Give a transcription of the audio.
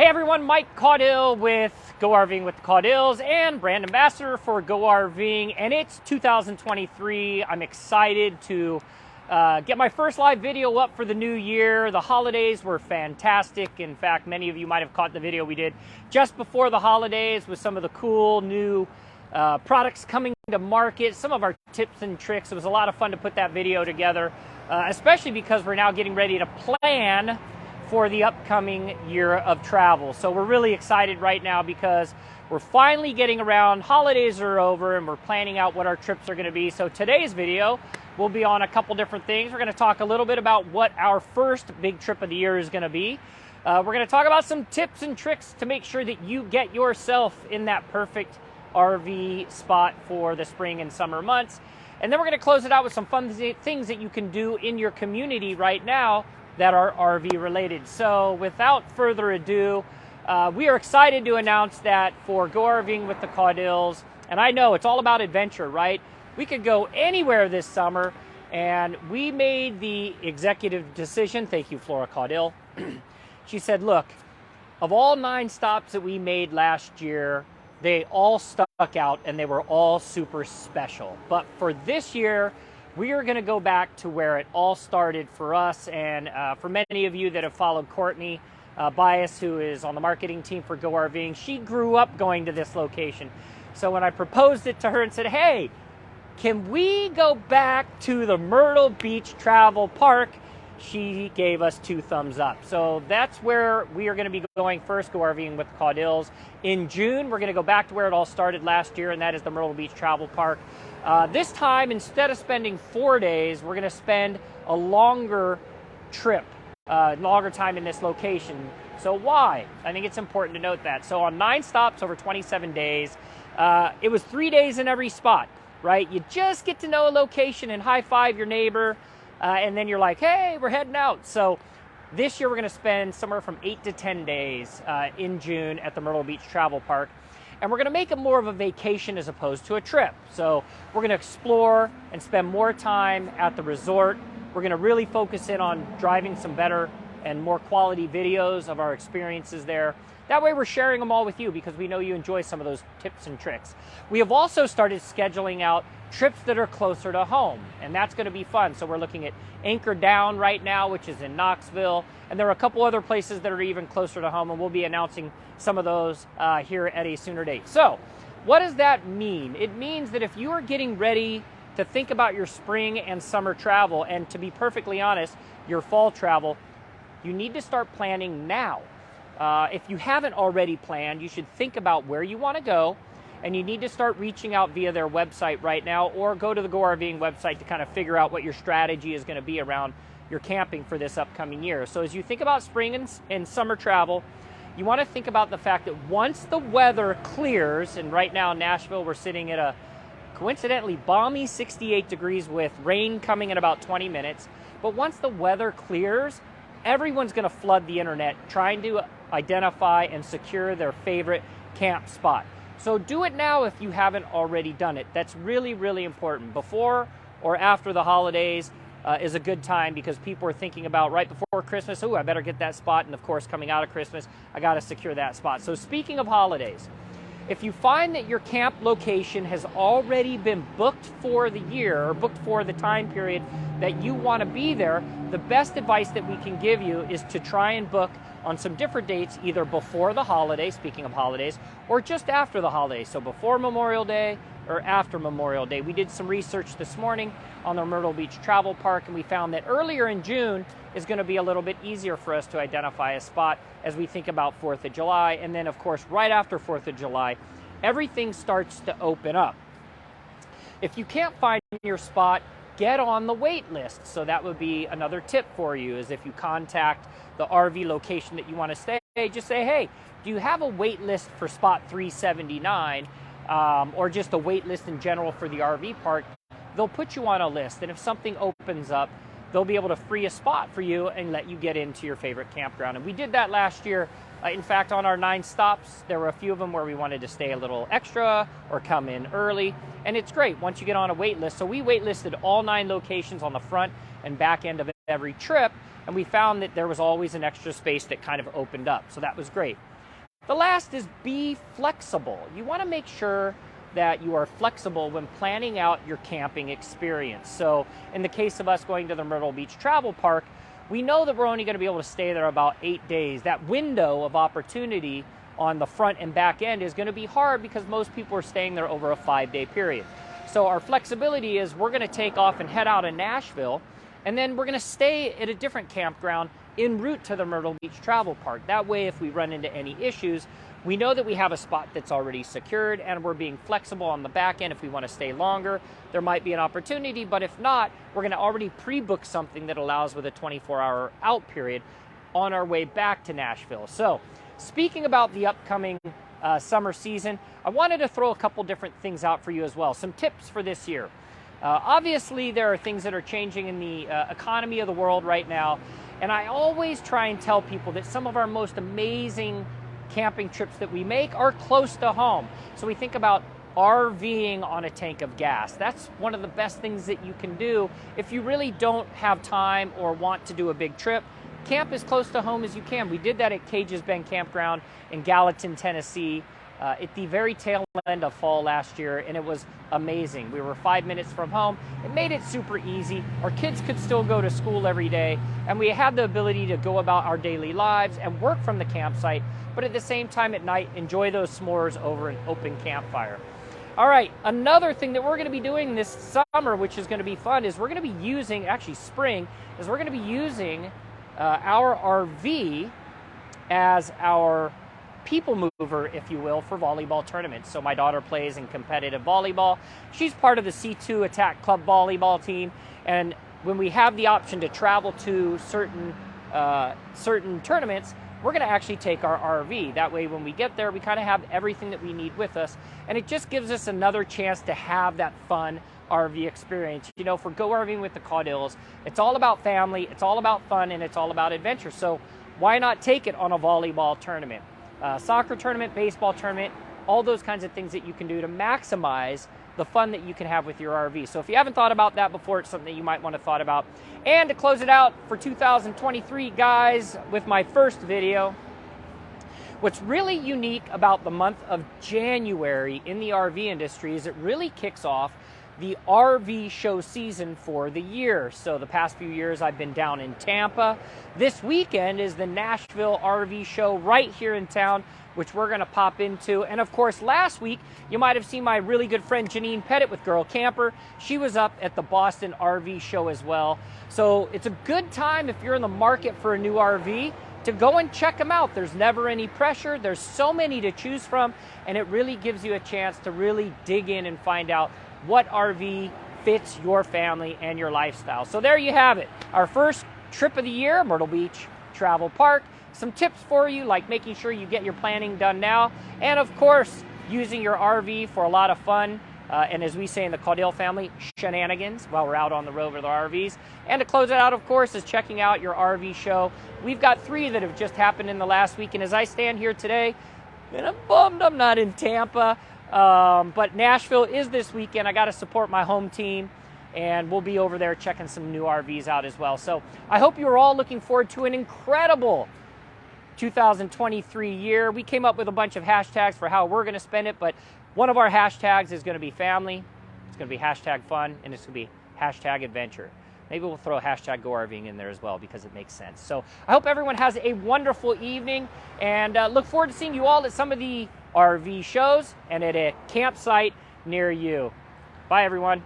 Hey everyone, Mike Caudill with Go RVing with the Caudills and brand ambassador for Go RVing, and it's 2023. I'm excited to get my first live video up for the new year. The holidays were fantastic. In fact, many of you might have caught the video we did just before the holidays with some of the cool new products coming to market, some of our tips and tricks. It was a lot of fun to put that video together, especially because we're now getting ready to plan for the upcoming year of travel. So we're really excited right now because we're finally getting around, holidays are over, and we're planning out what our trips are gonna be. So today's video will be on a couple different things. We're gonna talk a little bit about what our first big trip of the year is gonna be. We're gonna talk about some tips and tricks to make sure that you get yourself in that perfect RV spot for the spring and summer months. And then we're gonna close it out with some fun things that you can do in your community right now that are RV related. So without further ado, we are excited to announce that for Go RVing with the Caudills, and I know it's all about adventure, right? We could go anywhere this summer, and we made the executive decision. Thank you, Flora Caudill. She said, look, of all 9 stops that we made last year, they all stuck out and they were all super special. But for this year, we are going to go back to where it all started for us. And for many of you that have followed Courtney Bias, who is on the marketing team for Go RVing, she grew up going to this location. So when I proposed it to her and said, hey, can we go back to the Myrtle Beach Travel Park? She gave us 2 thumbs up. So that's where we are going to be going first, Go RVing with the Caudills. In June, we're going to go back to where it all started last year, and that is the Myrtle Beach Travel Park. This time, instead of spending 4 days, we're going to spend a longer trip, longer time in this location. So why? I think it's important to note that. So on 9 stops over 27 days, it was 3 days in every spot, right? You just get to know a location and high-five your neighbor, and then you're like, hey, we're heading out. So this year we're going to spend somewhere from 8 to 10 days in June at the Myrtle Beach Travel Park. And we're going to make it more of a vacation as opposed to a trip. So we're going to explore and spend more time at the resort. We're going to really focus in on driving some better and more quality videos of our experiences there. That way we're sharing them all with you because we know you enjoy some of those tips and tricks. We have also started scheduling out trips that are closer to home, and that's going to be fun. So we're looking at Anchor Down right now, which is in Knoxville, and there are a couple other places that are even closer to home, and we'll be announcing some of those here at a sooner date. So what does that mean? It means that if you are getting ready to think about your spring and summer travel, and to be perfectly honest, your fall travel, you need to start planning now. If you haven't already planned, you should think about where you want to go, and you need to start reaching out via their website right now, or go to the Go RVing website to kind of figure out what your strategy is going to be around your camping for this upcoming year. So as you think about spring and summer travel, you want to think about the fact that once the weather clears, and right now in Nashville we're sitting at a coincidentally balmy 68 degrees with rain coming in about 20 minutes, but once the weather clears, everyone's going to flood the internet trying to identify and secure their favorite camp spot. So do it now if you haven't already done it. That's really, really important. Before or after the holidays is a good time because people are thinking about right before Christmas, oh, I better get that spot. And of course, coming out of Christmas, I got to secure that spot. So speaking of holidays, if you find that your camp location has already been booked for the year or booked for the time period that you want to be there, the best advice that we can give you is to try and book on some different dates, either before the holidays, speaking of holidays, or just after the holidays. So before Memorial Day or after Memorial Day. We did some research this morning on the Myrtle Beach Travel Park, and we found that earlier in June is going to be a little bit easier for us to identify a spot as we think about 4th of July. And then, of course, right after 4th of July, everything starts to open up. If you can't find your spot, get on the wait list. So that would be another tip for you, is if you contact the RV location that you want to stay, just say, hey, do you have a wait list for spot 379, or just a wait list in general for the RV park? They'll put you on a list, and if something opens up, they'll be able to free a spot for you and let you get into your favorite campground. And we did that last year. In fact, on our 9 stops, there were a few of them where we wanted to stay a little extra or come in early. And it's great once you get on a wait list. So we wait listed all 9 locations on the front and back end of every trip. and we found that there was always an extra space that kind of opened up. So that was great. The last is be flexible. You want to make sure that you are flexible when planning out your camping experience. So in the case of us going to the Myrtle Beach Travel Park, we know that we're only going to be able to stay there about 8 days. That window of opportunity on the front and back end is going to be hard because most people are staying there over a 5-day period. So our flexibility is we're going to take off and head out of Nashville, and then we're going to stay at a different campground en route to the Myrtle Beach Travel Park. That way, if we run into any issues, we know that we have a spot that's already secured, and we're being flexible on the back end. If we want to stay longer, there might be an opportunity, but if not, we're going to already pre-book something that allows with a 24-hour out period on our way back to Nashville. So speaking about the upcoming summer season, I wanted to throw a couple different things out for you as well. Some tips for this year. Obviously, there are things that are changing in the economy of the world right now, and I always try and tell people that some of our most amazing camping trips that we make are close to home. So we think about RVing on a tank of gas. That's one of the best things that you can do if you really don't have time or want to do a big trip. Camp as close to home as you can. We did that at Cage's Bend Campground in Gallatin, Tennessee, at the very tail end of fall last year, and it was amazing. We were 5 minutes from home. It made it super easy. Our kids could still go to school every day, and we had the ability to go about our daily lives and work from the campsite, but at the same time at night, enjoy those s'mores over an open campfire. All right, another thing that we're going to be doing this summer, which is going to be fun, is we're going to be using, actually spring, is we're going to be using our RV as our people mover, if you will, for volleyball tournaments. So my daughter plays in competitive volleyball. She's part of the C2 Attack Club volleyball team, and when we have the option to travel to certain tournaments, we're going to actually take our RV. That way, when we get there, we kind of have everything that we need with us, and it just gives us another chance to have that fun RV experience. You know, for Go RVing with the Caudills, it's all about family, it's all about fun, and it's all about adventure. So why not take it on a volleyball tournament, soccer tournament, baseball tournament, all those kinds of things that you can do to maximize the fun that you can have with your RV. So if you haven't thought about that before, it's something you might want to thought about. And to close it out for 2023, guys, with my first video, what's really unique about the month of January in the RV industry is it really kicks off the RV show season for the year. So the past few years I've been down in Tampa. This weekend is the Nashville RV show right here in town, which we're going to pop into. And of course, last week, you might have seen my really good friend Janine Pettit with Girl Camper. She was up at the Boston RV show as well. So it's a good time if you're in the market for a new RV to go and check them out. There's never any pressure. There's so many to choose from, and it really gives you a chance to really dig in and find out what RV fits your family and your lifestyle. So there you have it. Our first trip of the year, Myrtle Beach Travel Park. Some tips for you, like making sure you get your planning done now, and of course, using your RV for a lot of fun, and as we say in the Caudill family, shenanigans while we're out on the road with our RVs. And to close it out, of course, is checking out your RV show. We've got 3 that have just happened in the last week, and as I stand here today, and I'm bummed I'm not in Tampa, but Nashville is this weekend. I got to support my home team, and we'll be over there checking some new RVs out as well. So I hope you're all looking forward to an incredible 2023 year. We came up with a bunch of hashtags for how we're going to spend it, but one of our hashtags is going to be family, it's going to be hashtag fun, and it's going to be hashtag adventure. Maybe we'll throw a hashtag Go RVing in there as well because it makes sense. So I hope everyone has a wonderful evening, and look forward to seeing you all at some of the RV shows and at a campsite near you. Bye, everyone.